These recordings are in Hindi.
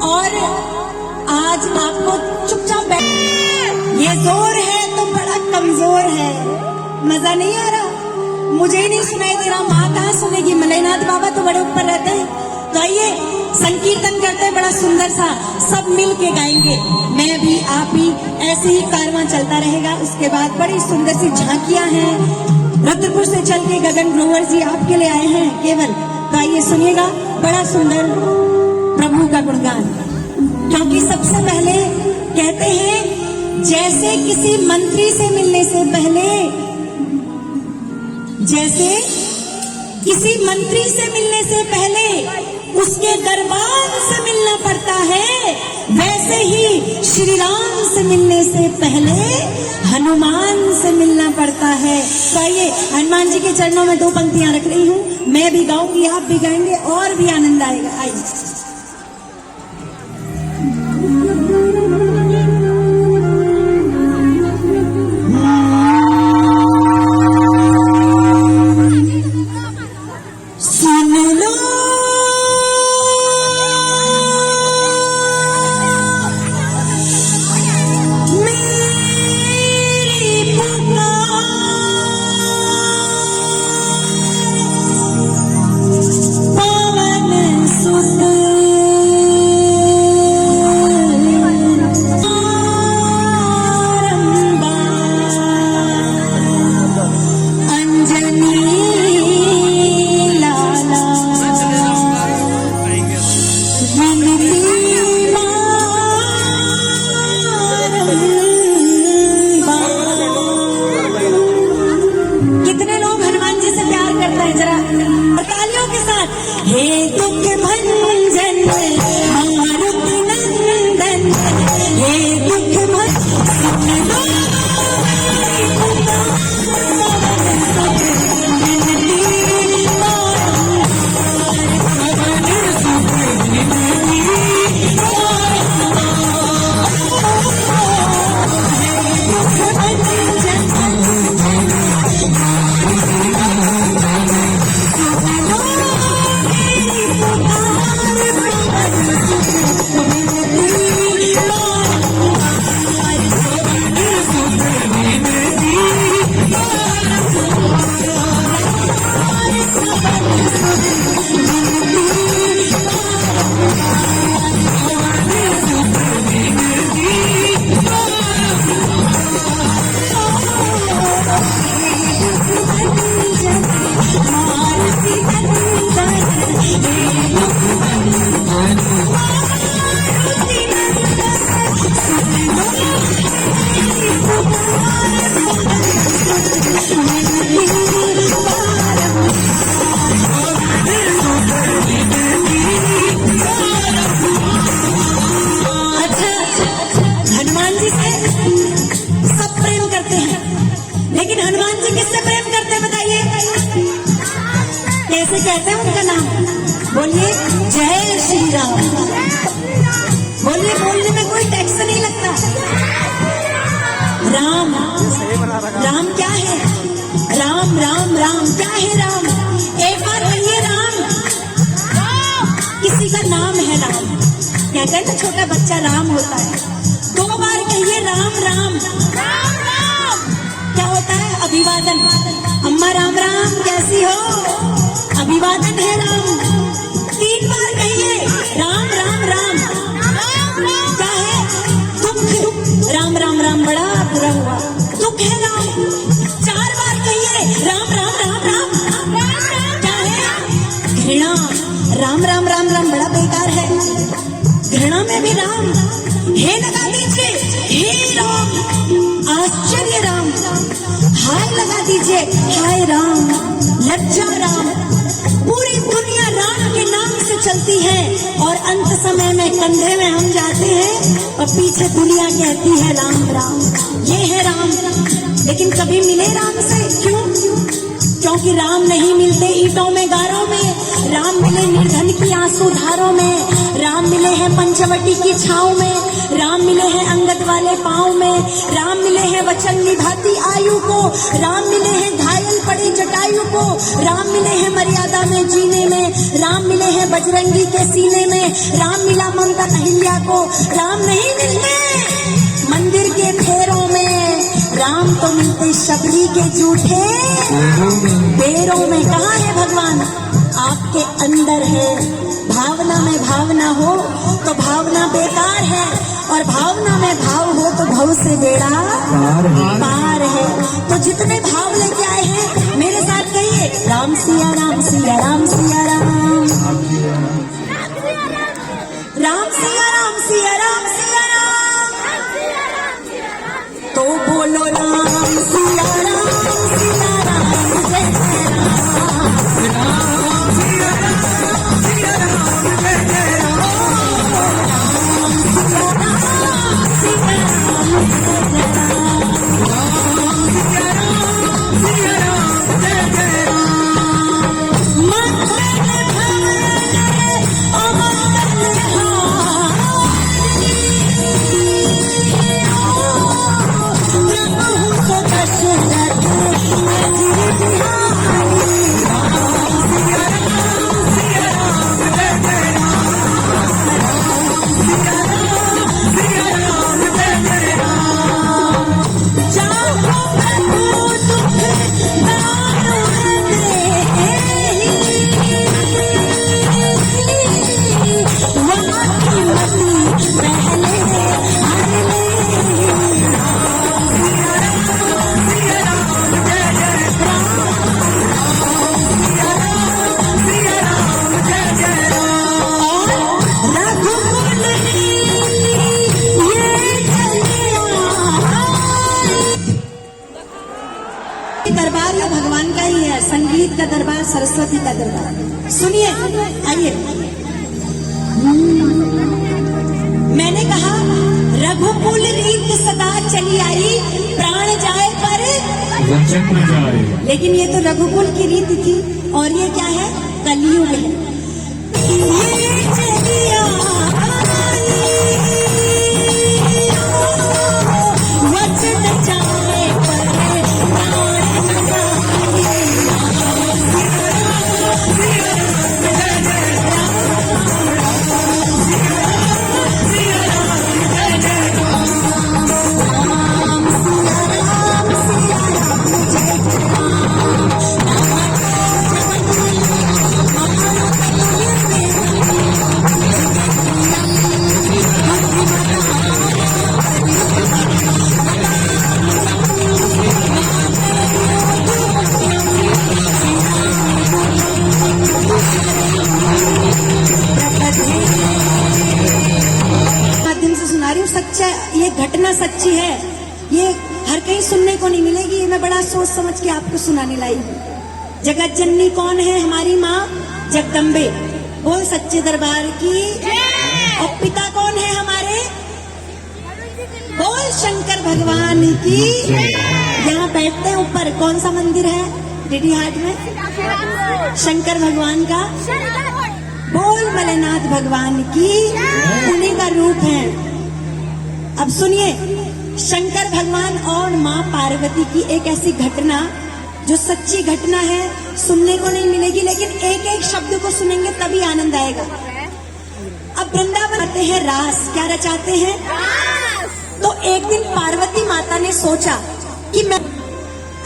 और आज आपको चुपचाप बैठ, ये जोर है तो बड़ा कमजोर है, मजा नहीं आ रहा, मुझे ही नहीं सुनाई दे रहा, माँ कहाँ सुनेगी, मलयनाथ बाबा तो बड़े ऊपर रहते हैं। तो आइए संकीर्तन करते हैं बड़ा सुंदर सा, सब मिल के गाएंगे, मैं भी आप भी, ऐसे ही कारवां चलता रहेगा। उसके बाद बड़ी सुंदर सी झांकियां हैं, रुद्रपुर से चल के गगन ग्रोवर जी आपके लिए आए हैं केवल। तो आइए सुनिएगा बड़ा सुंदर प्रभु का गुणगान, क्योंकि सबसे पहले कहते हैं जैसे किसी मंत्री से मिलने से पहले, जैसे किसी मंत्री से मिलने से पहले उसके दरबार से मिलना पड़ता है, वैसे ही श्री राम से मिलने से पहले हनुमान से मिलना पड़ता है। तो आइए हनुमान जी के चरणों में 2 पंक्तियां रख रही हूँ, मैं भी गाऊंगी आप भी गाएंगे और भी आनंद आएगा। आइए कहते हैं उनका नाम, बोलिए जय श्री राम, बोलिए, बोलने में कोई टैक्स नहीं लगता। राम, राम क्या है, राम राम राम क्या है राम, एक बार कहिए राम, किसी का नाम है राम, कहते हैं ना छोटा बच्चा राम होता है, 2 बार कहिए राम राम राम राम, क्या होता है अभिवादन, अम्मा राम राम कैसी हो, अभिवादन है राम, 3 बार कहिए राम राम राम राम राम, क्या है दुख, राम राम राम बड़ा बुरा हुआ, दुख है राम, 4 बार कहिए राम राम राम राम राम, क्या है घृणा, राम राम राम राम बड़ा बेकार है, घृणा में भी राम, हे लगा दीजिए हे राम, आश्चर्य राम, हाय लगा दीजिए हाय राम, लज्जा राम, पूरी दुनिया राम के नाम से चलती है और अंत समय में कंधे में हम जाते हैं और पीछे दुनिया कहती है राम राम, ये है राम। लेकिन कभी मिले राम से, क्यों? क्योंकि राम नहीं मिलते ईंटों में गारों में, राम मिले निर्धन की आंसू धारों में, राम मिले हैं पंचवटी की छाँव में, राम मिले हैं अंगद वाले पाँव में, राम मिले हैं वचन निभाती आयु को, राम मिले हैं घायल पड़ी जटायु को, राम मिले हैं मर्यादा में जीने में, राम मिले हैं बजरंगी के सीने में, राम मिला ममता अहिल्या को, राम नहीं मिलते मंदिर के फेरों में, राम तो मिलते शबरी के जूठे पैरों में। कहाँ है भगवान? आपके अंदर है। भावना में भावना हो तो भावना बेकार है, और भावना में भाव हो तो भव से बेड़ा पार है। तो जितने भाव लेके आए हैं मेरे साथ कहिए, राम सिया राम सिया राम सिया राम, राम सिया राम सिया राम सिया राम, तो बोलो राम सिया राम सिया राम जय जय राम, राम सिया राम सिया राम जय जय राम, राम सिया राम सिया राम जय जय राम, राम सिया राम सिया राम जय जय राम। मंगल भवन अमंगल दरबार ये भगवान का ही है, संगीत का दरबार, सरस्वती का दरबार। सुनिए, आइए। मैंने कहा रघुकुल रीत सदा चली आई, प्राण जाए पर वचन न जाए। लेकिन ये तो रघुकुल की रीत थी, और ये क्या है? कलयुग है। ये चलिया वचन जाए पर सच्चा, ये घटना सच्ची है, ये हर कहीं सुनने को नहीं मिलेगी। ये मैं बड़ा सोच समझ के आपको सुनाने लाई हूँ। जगत जननी कौन है? हमारी माँ जगदम्बे, बोल सच्चे दरबार की। और पिता कौन है हमारे? बोल शंकर भगवान की। यहाँ बैठते हैं ऊपर, कौन सा मंदिर है डीडी हाट में? शंकर भगवान का। बोल मलेनाथ भगवान की, उन्हीं का रूप है। अब सुनिए, शंकर भगवान और माँ पार्वती की एक ऐसी घटना जो सच्ची घटना है, सुनने को नहीं मिलेगी, लेकिन एक एक शब्द को सुनेंगे तभी आनंद आएगा। अब वृंदावन आते हैं रास, क्या रचाते हैं? तो एक दिन पार्वती माता ने सोचा कि मैं,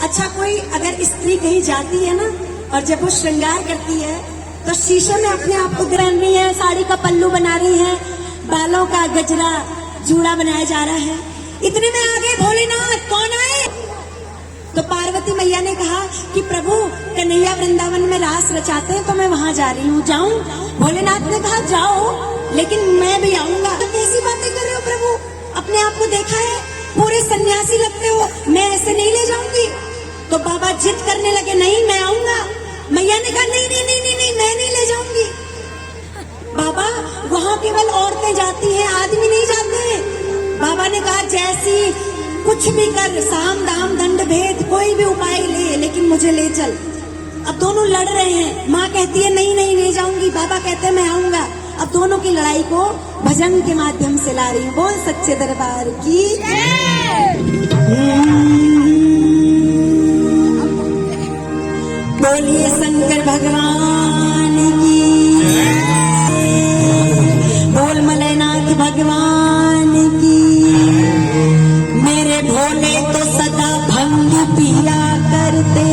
अच्छा कोई अगर स्त्री कहीं जाती है ना, और जब वो श्रृंगार करती है तो शीशे में अपने आप को पहन रही है, साड़ी का पल्लू बना रही है, बालों का गजरा जूड़ा बनाया जा रहा है। इतने में आ गए भोलेनाथ। कौन आए? तो पार्वती मैया ने कहा कि प्रभु कन्हैया वृंदावन में रास रचाते हैं, तो मैं वहां जा रही हूँ, जाऊं? भोलेनाथ ने कहा जाओ, लेकिन मैं भी आऊंगा। तो कैसी बातें कर रहे हो प्रभु? अपने आप को देखा है, पूरे सन्यासी लगते हो, मैं ऐसे नहीं ले जाऊंगी। तो बाबा जिद करने लगे, नहीं मैं आऊंगा। मैया ने कहा नहीं नहीं नहीं नहीं, नहीं मैं नहीं ले जाऊंगी। बाबा वहाँ केवल औरतें जाती हैं, आदमी नहीं जाते हैं। बाबा ने कहा जैसी कुछ भी कर, साम दाम दंड भेद कोई भी उपाय ले, लेकिन मुझे ले चल। अब दोनों लड़ रहे हैं। माँ कहती है नहीं नहीं नहीं जाऊंगी, बाबा कहते हैं मैं आऊंगा। अब दोनों की लड़ाई को भजन के माध्यम से ला रही हूँ। बोल सच्चे दरबार की। बोलिए शंकर भगवान की। बोल मलयनाथ भगवान की। मेरे भोले तो सदा भंग पिया करते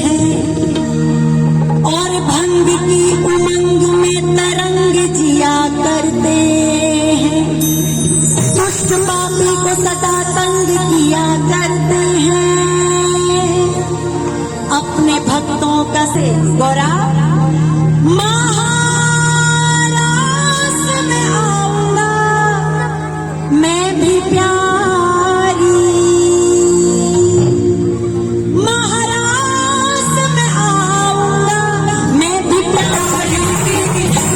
हैं और भंग की उमंग में तरंग जिया करते हैं। दुष्ट पापी को सदा तंग किया करते हैं। अपने भक्तों का से गौरा महारास में आऊंगा मैं भी प्यारी। महारास में आऊंगा मैं भी प्यारी।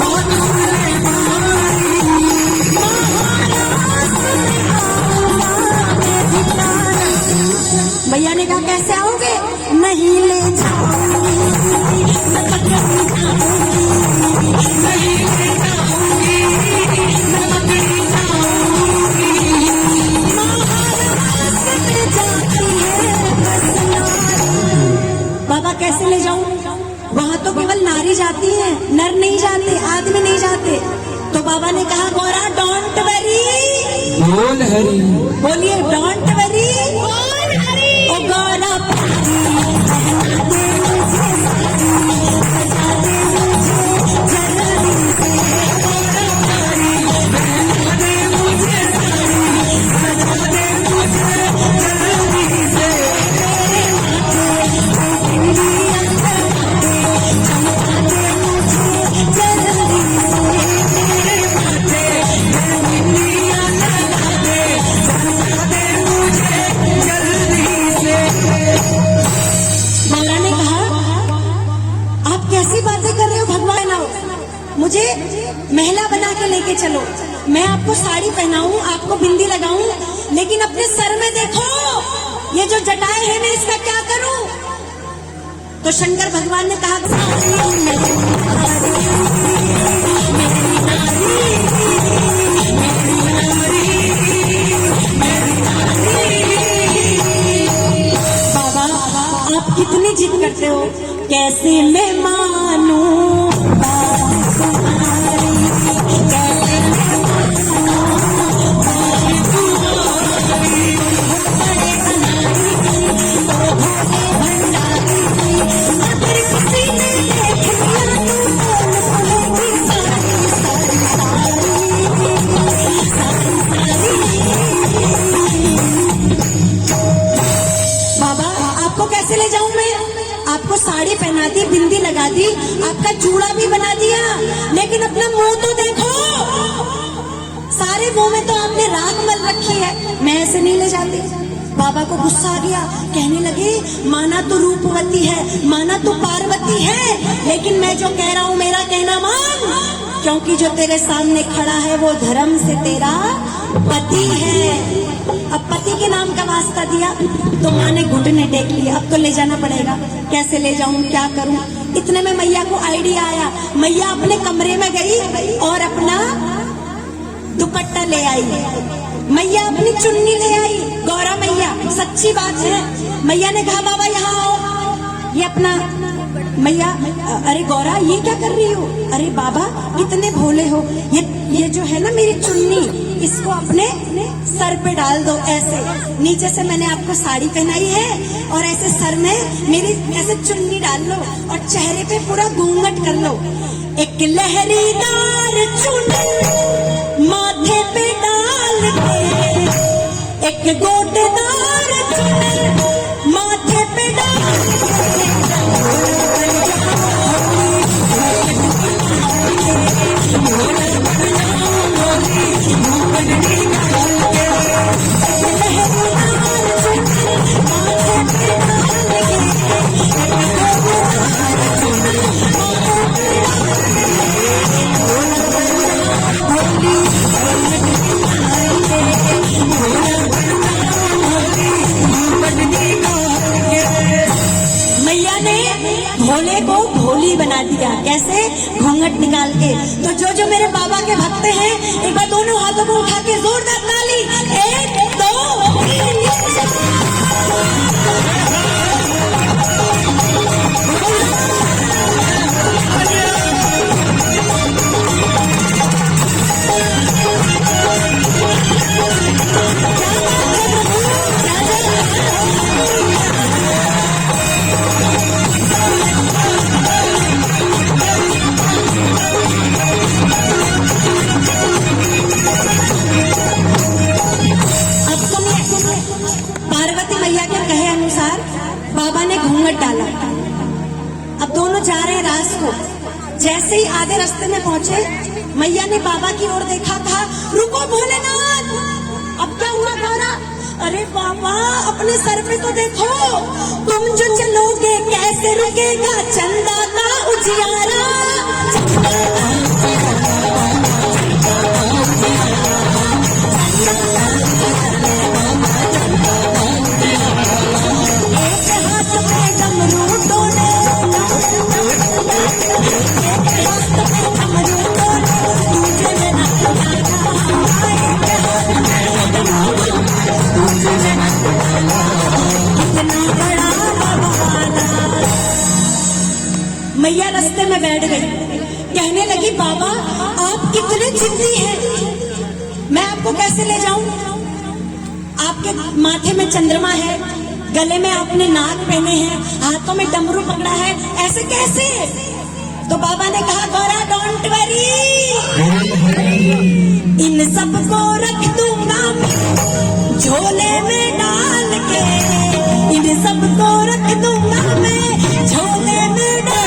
महारास में आऊंगा मैं भी प्यारी। भैया ने कहा कैसे आओगे? नहीं ले जाऊंगी, मैं पकड़ी जाऊंगी, नहीं ले जाऊंगी, मैं पकड़ी जाऊंगी। महाराज में जाती है बस। बाबा कैसे ले जाऊं? वहां तो केवल नारी जाती है, नर नहीं जाते, आदमी नहीं जाते। तो बाबा ने कहा गौरा डोंट वरी। बोल हरी। बोलिए डोंट वरी। बोल हरी। ओ गौरा मुझे महिला बना के लेके चलो, मैं आपको साड़ी पहनाऊं, आपको बिंदी लगाऊं, लेकिन अपने सर में देखो ये जो जटाएं है मैं इसका क्या करूं? तो शंकर भगवान ने कहा बाबा आप कितनी जिद करते हो, कैसे मैं मानूं कैसे ले जाऊं मैं? आपको साड़ी पहना दी, बिंदी लगा दी, आपका चूड़ा भी बना दिया, लेकिन अपना मुंह तो देखो। सारे मुंह में तो आपने राख मल रखी है, मैं ऐसे नहीं ले जाती। बाबा को गुस्सा आ गया, कहने लगे माना तो रूपवती है, माना तो पार्वती है, लेकिन मैं जो कह रहा हूं मेरा कहना मान, क्योंकि जो तेरे सामने खड़ा है वो धर्म से तेरा पति है। अब पति के नाम का वास्ता दिया तो माँ ने घुटने टेक लिया, अब तो ले जाना पड़ेगा। कैसे ले जाऊं, क्या करूं? इतने में मैया को आइडिया आया। मैया अपने कमरे में गई और अपना दुपट्टा ले आई, मैया अपनी चुन्नी ले आई। गौरा मैया सच्ची बात है, मैया ने कहा बाबा यहाँ आओ, ये अपना मैया, अरे गौरा ये क्या कर रही हो? अरे बाबा कितने भोले हो, ये जो है ना मेरी चुन्नी, इसको अपने सर पे डाल दो ऐसे। नीचे से मैंने आपको साड़ी पहनाई है और ऐसे सर में मेरी ऐसे चुन्नी डाल लो और चेहरे पे पूरा घूंघट कर लो। एक लहरीदार चुन्नी माथे पे डाल के, एक गोटेदार चुन्नी माथे पे डाल घूंघट निकाल के। तो जो जो मेरे बाबा के भक्त हैं, एक बार दोनों हाथों को उठा के जोरदार ताली। 1 2 3 पार्वती मैया के कहे अनुसार बाबा ने घूंघट डाला। अब दोनों जा रहे हैं रास को। जैसे ही आधे रास्ते में पहुंचे, मैया ने बाबा की ओर देखा, कहा रुको भोलेनाथ। अब क्या हुआ गौरा? अरे बाबा अपने सर पे तो देखो, तुम जो चलोगे कैसे रुकेगा चंदा का उजियारा। मैया रास्ते में बैठ गई, कहने लगी बाबा आप कितने जिद्दी हैं, मैं आपको कैसे ले जाऊं? आपके माथे में चंद्रमा है, गले में आपने नाग पहने हैं, हाथों में डमरू पकड़ा है, ऐसे कैसे? तो बाबा ने कहा गौरा डोंट वरी, इन सबको रख दूंगा मैं झोले में डाल के, इन सबको रख दूंगा मैं झोले में डाल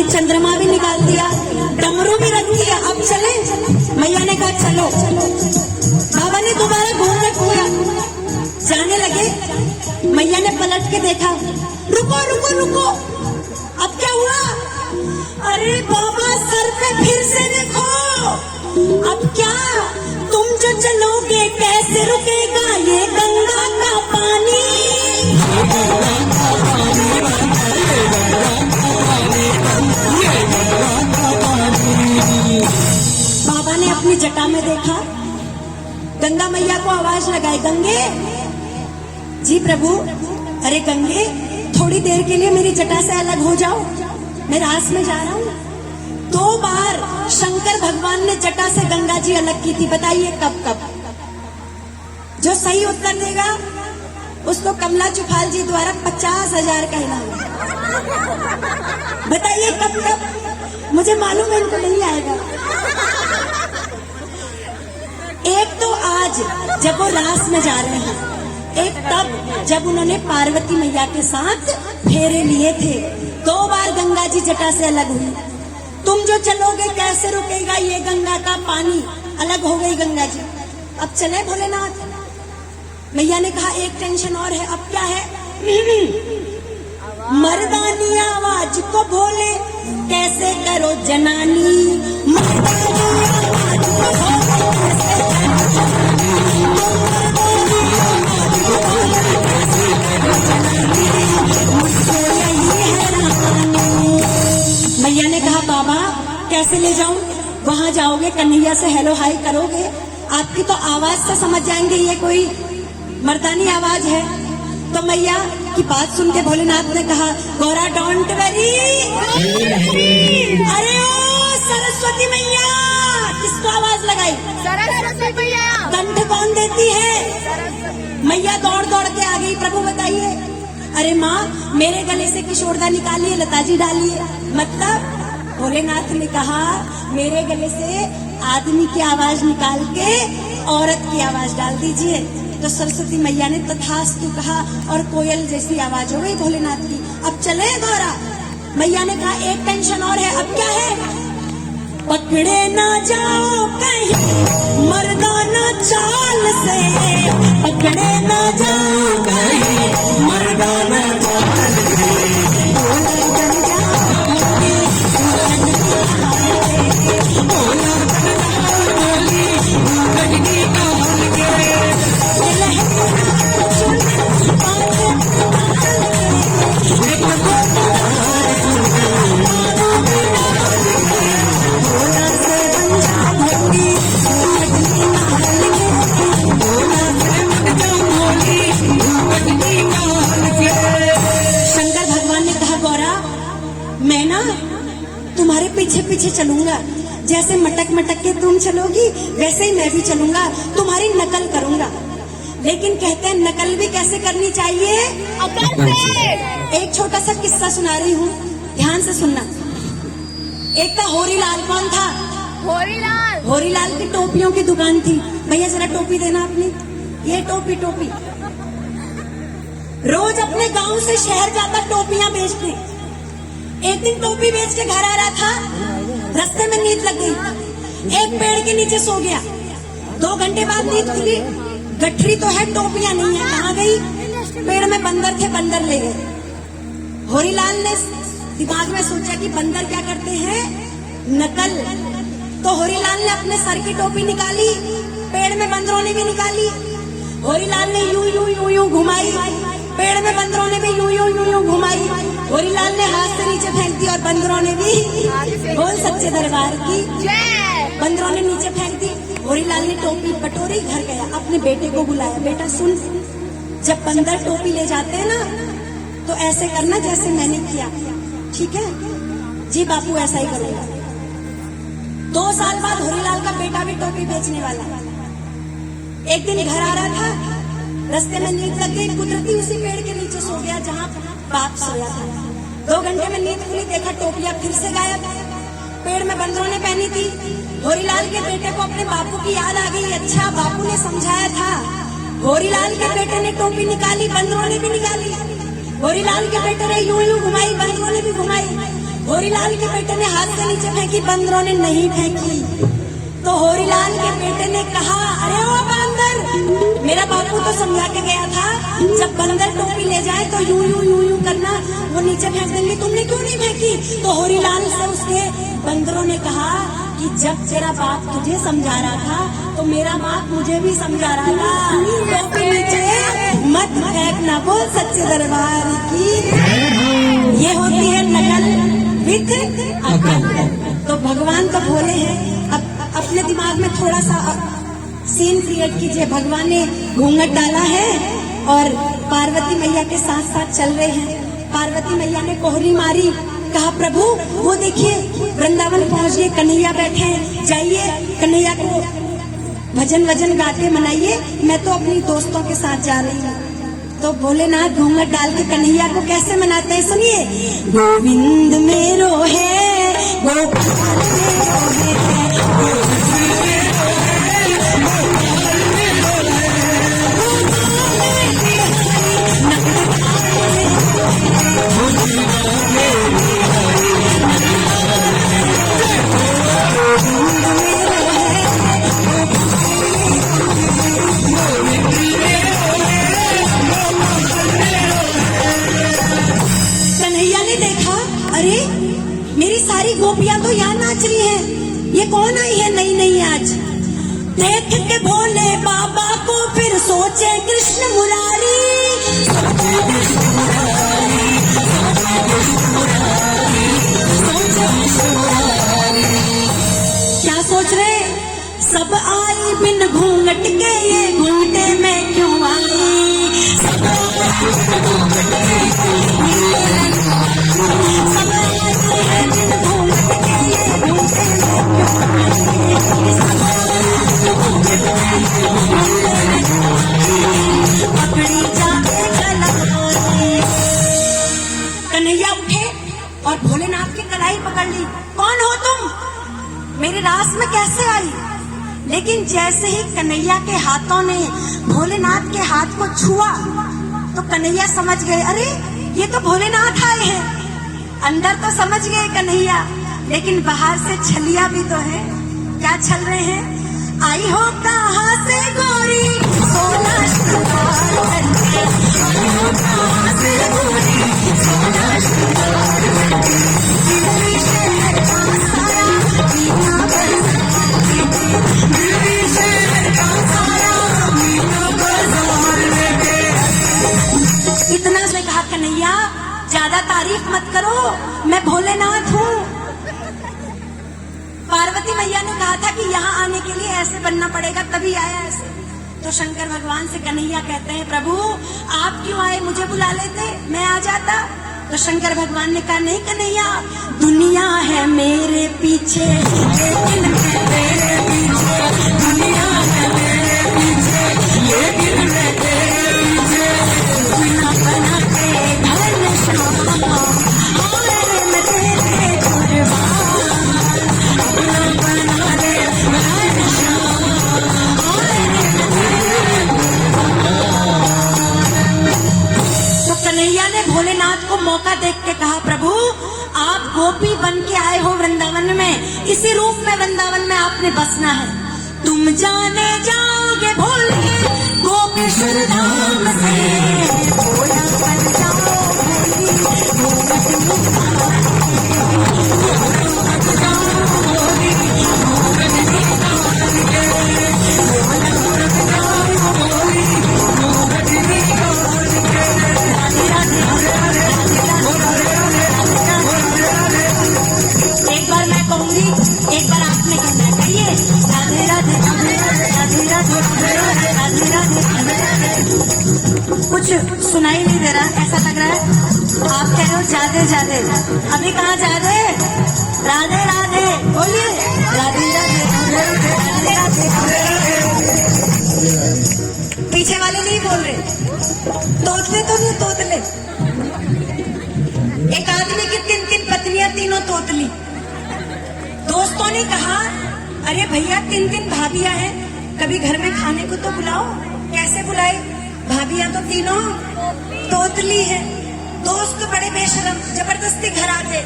चंद्रमा भी निकाल दिया, डमरू भी रख दिया, अब चले? मैया ने कहा चलो। बाबा ने दोबारा घूंघट खोला, जाने लगे। मैया ने पलट के देखा, रुको रुको रुको, अब क्या हुआ? अरे बाबा सर पे फिर से देखो, अब क्या? तुम जो चलोगे कैसे रुकेगा ये गंगा का पानी? बाबा ने अपनी जटा में देखा, गंगा मैया को आवाज लगाई, गंगे जी प्रभु। अरे गंगे थोड़ी देर के लिए मेरी जटा से अलग हो जाओ, मैं रास में जा रहा हूँ। 2 बार शंकर भगवान ने जटा से गंगा जी अलग की थी, बताइए कब कब? जो सही उत्तर देगा उसको कमला चुफाल जी द्वारा 50,000 का इनाम। बताइए कब कब? मुझे मालूम है इनको नहीं आएगा। एक तो आज जब वो रास में जा रहे हैं, एक तब जब उन्होंने पार्वती मैया के साथ फेरे लिए थे। 2 बार गंगा जी जटा से अलग हुई। तुम जो चलोगे कैसे रुकेगा ये गंगा का पानी? अलग हो गई गंगा जी। अब चले भोलेनाथ। मैया ने कहा एक टेंशन और है, अब क्या है? मर्दानी आवाज को भोले कैसे करो जनानी, मर्दानी आवाज को भोले कैसे करो जनानी, मुझको यही हैरानी। मैया ने कहा बाबा कैसे ले जाऊं? वहां जाओगे कन्हैया से हेलो हाय करोगे, आपकी तो आवाज से समझ जाएंगे ये कोई मर्दानी आवाज है। तो मैया की बात सुन के भोलेनाथ ने कहा, गौरा डोंट वरी। अरे ओ सरस्वती मैया, किसको आवाज लगाई? सरस्वती मैया। कंठ कौन देती है? मैया दौड़ दौड़ के आ गई, प्रभु बताइए। अरे माँ, मेरे गले से किशोरदा निकालिए, लताजी डालिए। मतलब भोलेनाथ ने कहा, मेरे गले से आदमी की आवाज निकाल के औरत की आवाज डाल दीजिए। तो सरस्वती मैया ने तथास्तु कहा और कोयल जैसी आवाज हो गई भोलेनाथ की। अब चले गौरा? मैया ने कहा, एक टेंशन और है। अब क्या है? पकड़े ना जाओ कहीं मर्दाना चाल से, पकड़े ना जाओ कहीं मर्दाना चाल से। मैं ना तुम्हारे पीछे पीछे चलूंगा, जैसे मटक मटक के तुम चलोगी वैसे ही मैं भी चलूंगा, तुम्हारी नकल करूंगा। लेकिन कहते हैं नकल भी कैसे करनी चाहिए? अकल से। एक छोटा सा किस्सा सुना रही हूँ, ध्यान से सुनना। एक था होरीलाल। कौन था? होरीलाल। होरीलाल की टोपियों की दुकान थी। भैया जरा टोपी देना अपनी, ये टोपी टोपी। रोज अपने गांव से शहर जाता टोपियां बेचने। एक दिन टोपी बेच के घर आ रहा था, रास्ते में नींद लग गई, एक पेड़ के नीचे सो गया। 2 घंटे बाद नींद खुली, गठरी तो है, टोपियां नहीं है, कहाँ गई? पेड़ में बंदर थे, बंदर ले गए। होरीलाल ने दिमाग में सोचा कि बंदर क्या करते हैं? नकल। तो होरीलाल ने अपने सर की टोपी निकाली, पेड़ में बंदरों ने भी निकाली। होरीलाल ने यूं यूं यूं यूं घुमाई, पेड़ में बंदरों ने भी यूं यूं यूं यूं घुमाई। होरीलाल ने हाथ से नीचे फेंक दी और बंदरों ने भी। बोल सच्चे दरबार की जय। बंदरों ने नीचे फेंक दी। होरीलाल ने टोपी बटोरी, घर गया, अपने बेटे को बुलाया, बेटा सुन, जब बंदर टोपी ले जाते हैं ना तो ऐसे करना जैसे मैंने किया, ठीक है? जी बापू ऐसा ही करेगा। 2 साल बाद होरीलाल का बेटा भी टोपी बेचने वाला। एक दिन घर आ रहा था, रास्ते में नींद लग गई, कुदरती उसी पेड़ के नीचे सो गया जहाँ बाप सोया था। 2 घंटे में नींद खुली, देखा टोपियां फिर से गायब। पेड़ में बंदरों ने पहनी थी। होरीलाल के बेटे को अपने बापू की याद आ गई। अच्छा, बापू ने समझाया था। होरीलाल के बेटे ने टोपी निकाली, बंदरों ने भी निकाली। होरीलाल के बेटे ने यूं यूं घुमाई, बंदरों ने भी घुमाई। होरीलाल के बेटे ने हाथ से नीचे फेंकी, बंदरों ने नहीं फेंकी। तो होरीलाल के बेटे ने कहा, अरे ओ बंदर, मेरा बापू तो समझा के गया था, जब बंदर टोपी ले जाए तो यूं यूं यूं यूं करना, वो नीचे फेंक देंगे, तुमने क्यों नहीं फेंकी? तो होरीलाल से उसके बंदरों ने कहा कि जब तेरा बाप तुझे समझा रहा था तो मेरा बाप मुझे भी समझा रहा था, टोपी नीचे मत फेंकना। बोल सच्चे दरबार की। ये होती है नकल विद अकल। तो भगवान तो भोले हैं। अब अपने दिमाग में थोड़ा सा सीन क्रिएट कीजिए। भगवान ने घूंघट डाला है और पार्वती मैया के साथ साथ चल रहे हैं। पार्वती मैया ने कोहरी मारी, कहा प्रभु वो देखिए वृंदावन पहुंच गए, कन्हैया बैठे हैं, जाइए कन्हैया को भजन वजन गाते मनाइए, मैं तो अपनी दोस्तों के साथ जा रही हूँ। तो भोलेनाथ घूंघट डाल के कन्हैया को कैसे मनाते हैं, सुनिए। गोविंद मेरो है, गोपाल मेरो है, कन्हैया ने देखा, अरे मेरी सारी गोपियां तो यहाँ नाच रही हैं, ये कौन आई है नई नई आज? देख के भोले बाबा को फिर सोचे कृष्ण मुरारी। क्या सोच रहे? सब आई बिन घूंघट के, ये घूंघटे में क्यों आई? सब ही पकड़ ली, कौन हो तुम, मेरे रास में कैसे आई। लेकिन जैसे ही कन्हैया के हाथों ने भोलेनाथ के हाथ को छुआ तो कन्हैया समझ गए, अरे ये तो भोलेनाथ आए हैं। अंदर तो समझ गए कन्हैया, लेकिन बाहर से छलिया भी तो है। क्या छल रहे हैं, आई हो कहाँ से गोरी सोना श्रृंगार करके, आई हो कहाँ से गोरी सोना श्रृंगार करके, दिल्ली शहर का सारा मीना बाजार, दिल्ली शहर का सारा मीना बाजार लेके। इतना से कहा कन्हैया ज्यादा तारीफ मत करो, मैं भोलेनाथ हूँ। पार्वती मैया ने कहा था कि यहाँ आने के लिए ऐसे बनना पड़ेगा, तभी आया ऐसे। तो शंकर भगवान से कन्हैया कहते हैं, प्रभु आप क्यों आए, मुझे बुला लेते मैं आ जाता। तो शंकर भगवान ने कहा, नहीं कन्हैया, दुनिया है मेरे पीछे लेकिन मैं तेरे पीछे, दुनिया है मेरे पीछे लेकिन मैं तेरे पीछे, बिना बना के धन श्याम, और मैं तेरे कुर्बान, अपना बना दे धन श्याम, और मैं तेरे कुर्बान। तो कन्हैया ने भोलेनाथ को मौका देख के कहा, प्रभु आप गोपी बन के आए हो वृंदावन में, इसी रूप में वृंदावन में आपने बसना है। तुम जाने जाओगे भोले गोपेश्वर धाम से, भोला बन जाओ एक बार मैं कहूंगी, एक बार आपने कहना है, कहिए राधे राधे राधे राधे राधे राधे राधे राधे। कुछ सुनाई नहीं दे रहा, ऐसा लग रहा है आप कह रहे हो जादे जादे। अभी कहाँ जादे, राधे राधे बोलिए, राधे राधे राधे राधे। पीछे वाले नहीं बोल रहे, तोतले तो नहीं, तोतले। एक आदमी की 3 पत्नियां, तीनों तोतली। दोस्तों ने कहा, अरे भैया 3 भाभियां हैं, कभी घर में खाने को तो बुलाओ। कैसे बुलाए, भाभियां तो तीनों तोतली है। दोस्त बड़े बेशरम जबरदस्ती घर आ गए।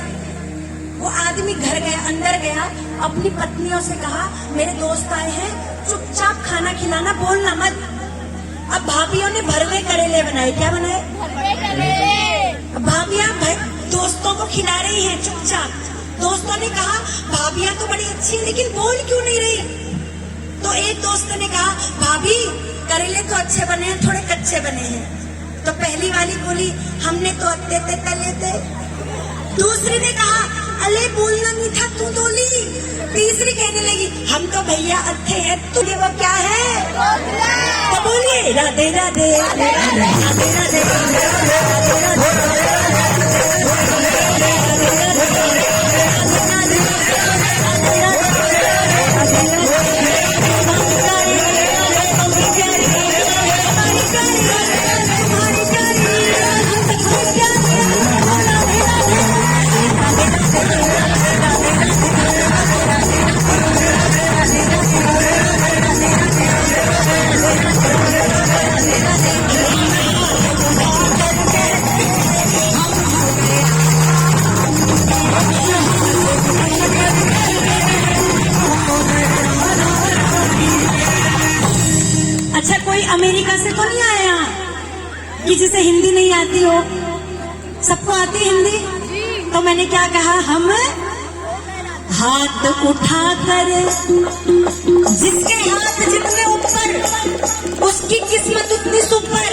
वो आदमी घर गया, अंदर गया, अपनी पत्नियों से कहा, मेरे दोस्त आए हैं, चुपचाप खाना खिलाना, बोलना मत। अब भाभियों ने भरवे करेले बनाए। क्या बनाए, भाभियां दोस्तों को खिला रही हैं चुपचाप। दोस्तों ने कहा, भाभियां तो बड़ी अच्छी है, लेकिन बोल क्यों नहीं रही। तो एक दोस्त ने कहा, भाभी करेले तो अच्छे बने हैं, थोड़े कच्चे बने हैं। तो पहली वाली बोली, हमने तो अत्ते ते तले थे। दूसरी ने कहा, अले बोलना नहीं था तू बोली। तीसरी कहने लगी, हम तो भैया अच्छे हैं, तुझे वो क्या है। तो बोलिए राधे राधे राधे राधे राधे अच्छा, कोई अमेरिका से तो नहीं आया यहाँ कि जिसे हिंदी नहीं आती हो। सबको आती हिंदी। तो मैंने क्या कहा, हम हाथ उठाकर, जिसके हाथ जितने ऊपर उसकी किस्मत उतनी सुपर,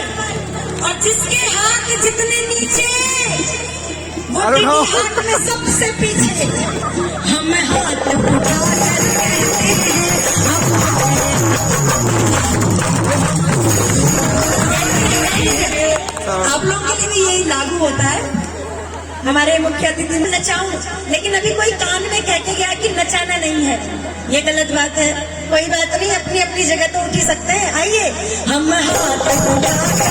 और जिसके हाथ जितने नीचे वो तेरे हाथ में सबसे पीछे। हम हाथ उठाकर कहते हैं, आप लोगों के लिए भी यही लागू होता है। हमारे मुख्य अतिथि में नचाऊं, लेकिन अभी कोई कान में कह के गया कि नचाना नहीं है, ये गलत बात है। कोई बात नहीं, अपनी अपनी जगह तो उठ ही सकते हैं। आइए, हम हाथ उठाकर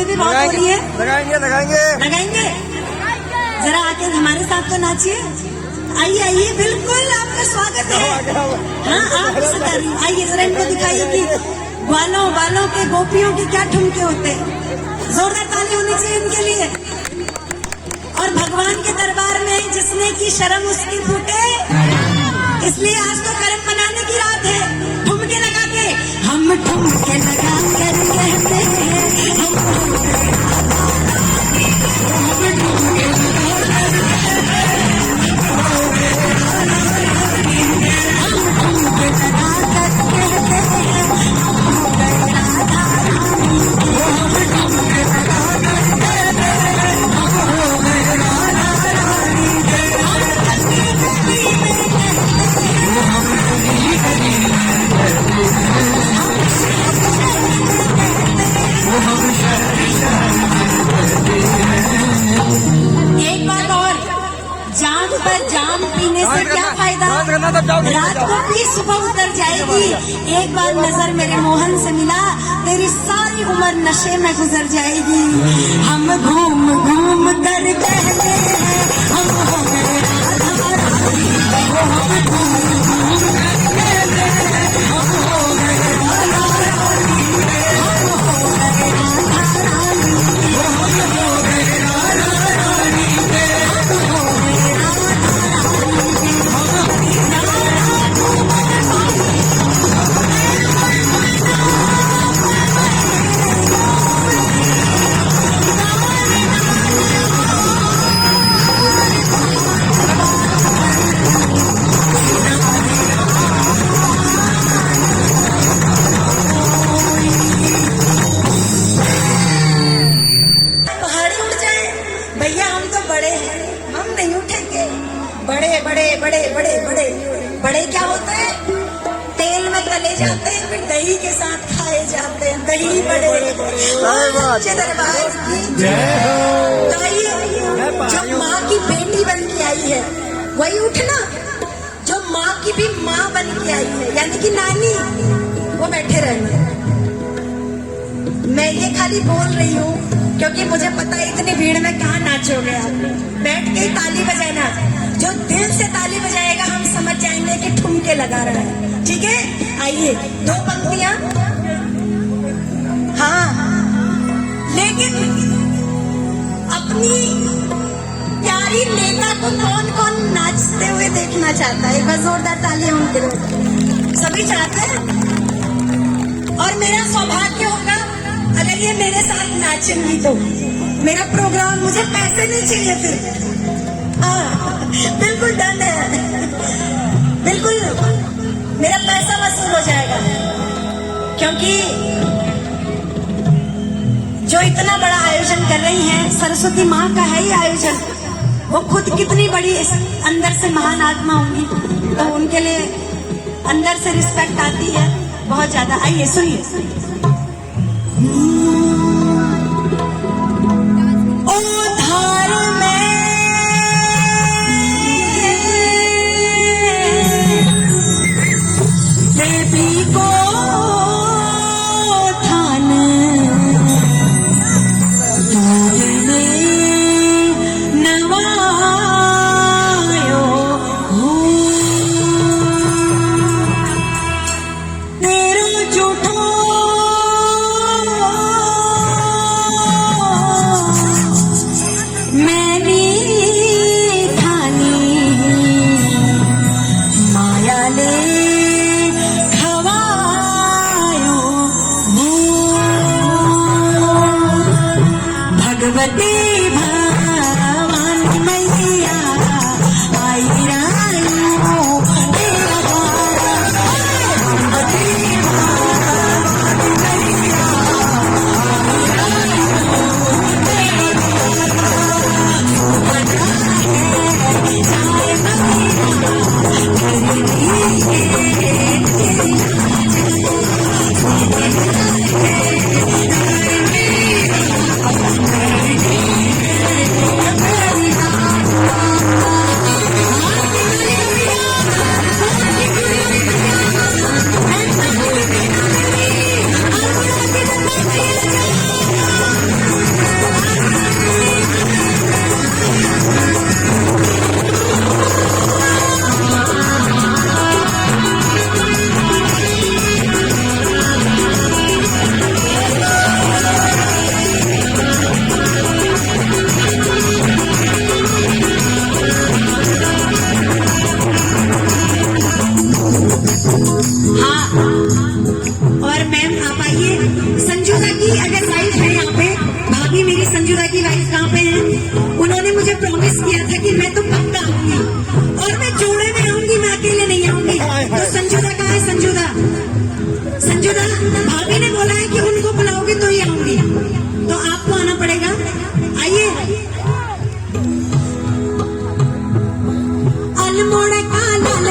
पे भी बहुत हो रही है। लगाएंगे लगाएंगे लगाएंगे, जरा आके हमारे साथ तो नाचिए। आइए आइए, बिल्कुल आपका स्वागत है। हाँ, आप सदा आइए, जरा इनको दिखाइए कि बालों बालों के गोपियों के क्या ठुमके होते हैं। जोरदार ताली होनी चाहिए इनके लिए। और भगवान के दरबार में जिसने की शर्म उसकी फूटे, इसलिए आज तो कर्म बनाने की रात है। ठुमके लगा के हम ठुमके लगा कर कहते हैं रात को भी सुबह उतर जाएगी। एक बार नजर मेरे मोहन से मिला, तेरी सारी उम्र नशे में गुजर जाएगी। हम घूम घूम कर कहते हैं हम हो गए राधा रानी, हम घूम घूम कर कहते हैं हम हो गए राधा रानी, हम हो गए राधा रानी, हम हो गए राधा रानी, हम हो गए बड़े क्या होते हैं, तेल में तले जाते हैं, फिर दही के साथ खाए जाते हैं। दही बड़े सच्चे दरबार की जो माँ की बेटी बन के आई है वही उठना, जो माँ की भी माँ बन के आई है यानी कि नानी, वो बैठे रहना। मैं ये खाली बोल रही हूँ क्योंकि मुझे पता है इतनी भीड़ में कहाँ नाचोगे आप। बैठ के ही ताली बजाना, जो दिल से ताली बजाएगा हम समझ जाएंगे कि ठुमके लगा रहा है। ठीक है, आइए 2 पंक्तियां। हाँ, लेकिन अपनी प्यारी नेता को कौन कौन नाचते हुए देखना चाहता है? एक बार जोरदार तालियां उनके लिए। सभी चाहते हैं। और मेरा सौभाग्य होगा अगर ये मेरे साथ नाचेंगी तो। मेरा प्रोग्राम, मुझे पैसे नहीं चाहिए फिर। हाँ, बिल्कुल डन है, बिल्कुल मेरा पैसा वसूल हो जाएगा। क्योंकि जो इतना बड़ा आयोजन कर रही हैं, सरस्वती माँ का है ये आयोजन। वो खुद कितनी बड़ी अंदर से महान आत्मा होंगी, तो उनके लिए अंदर से रिस्पेक्ट आती है बहुत ज्यादा। आइए सुनिए। ओ धार में देवी को थान दूधने नवायो हो, तेरो झूठो मैंने ठानी माया ले खवायो हो, भगवती भवानी मैया आई रायो तेरा भगवती भवानी मैया आई संजूदा की वाइफ कहाँ पे है? उन्होंने मुझे प्रॉमिस किया था कि मैं तो पक्का आऊंगी और मैं जोड़े में आऊंगी, मैं अकेले नहीं आऊंगी। तो संजूदा कहाँ है? संजूदा, संजूदा भाभी ने बोला है कि उनको बुलाओगे तो ही आऊंगी, तो आपको आना पड़ेगा। आइए। अल्मोड़ा का लाल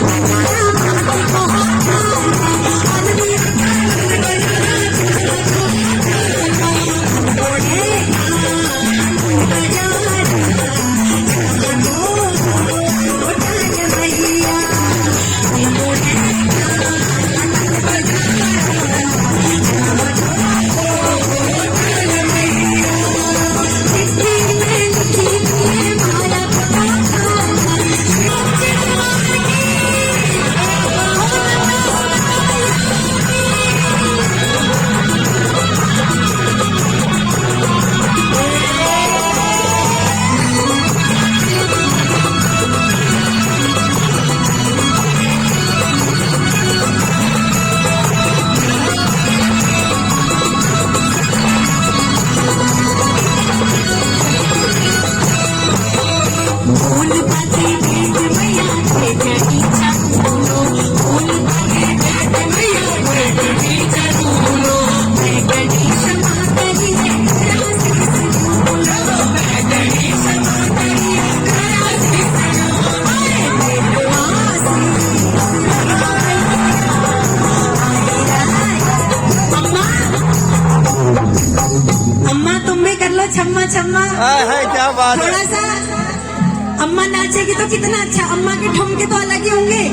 छम्मा छम्मा। है क्या बात है। थोड़ा सा अम्मा नाचेगी तो कितना अच्छा, अम्मा के ठुमके तो अलग ही होंगे।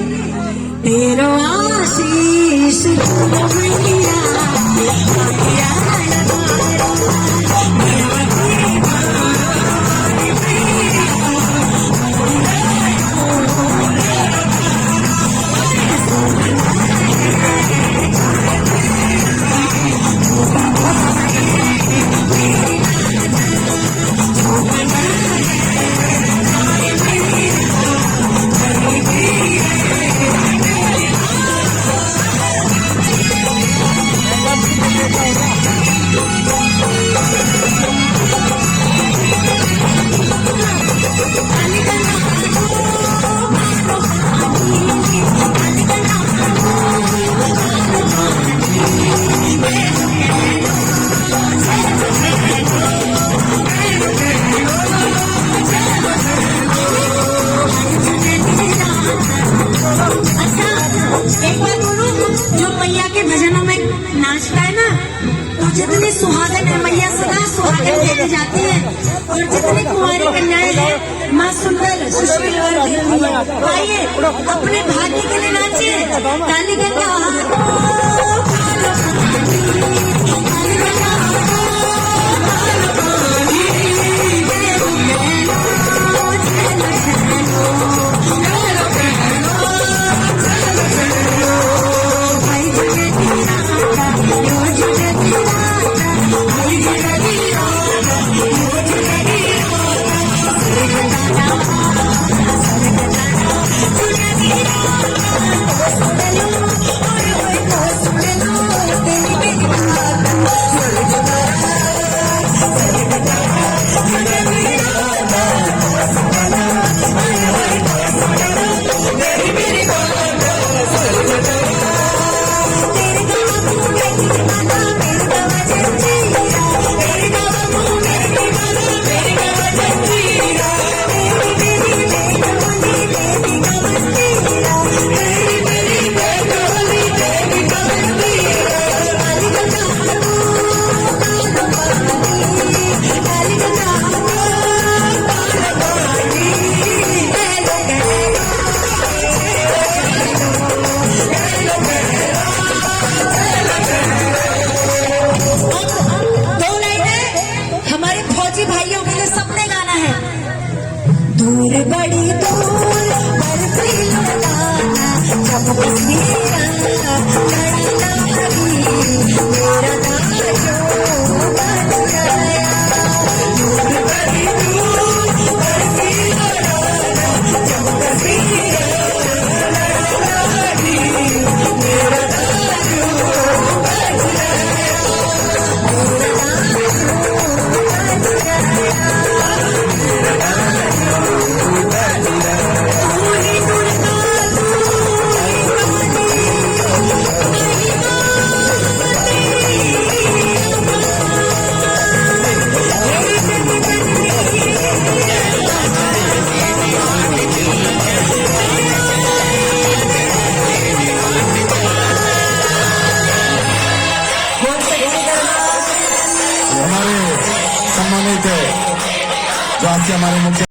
तेरो आशीष नाचता है ना, तो जितनी सुहागन है मैया सदा सुहागन देती जाती है, और जितनी कुंवारी कन्याएं हैं माँ सुंदर सुशील वर देती है। आइए अपने भाग्य के लिए नाचिए। काली गंगा दूर बड़ी दूर बर्फी लुटाना जब तस्वीर मेरा नाम जो बन गया। दूर बड़ी दूर बर्फी लुटाना जब तस्वीर मेरा नाम जो बन गया। आज से हमारे मुख्य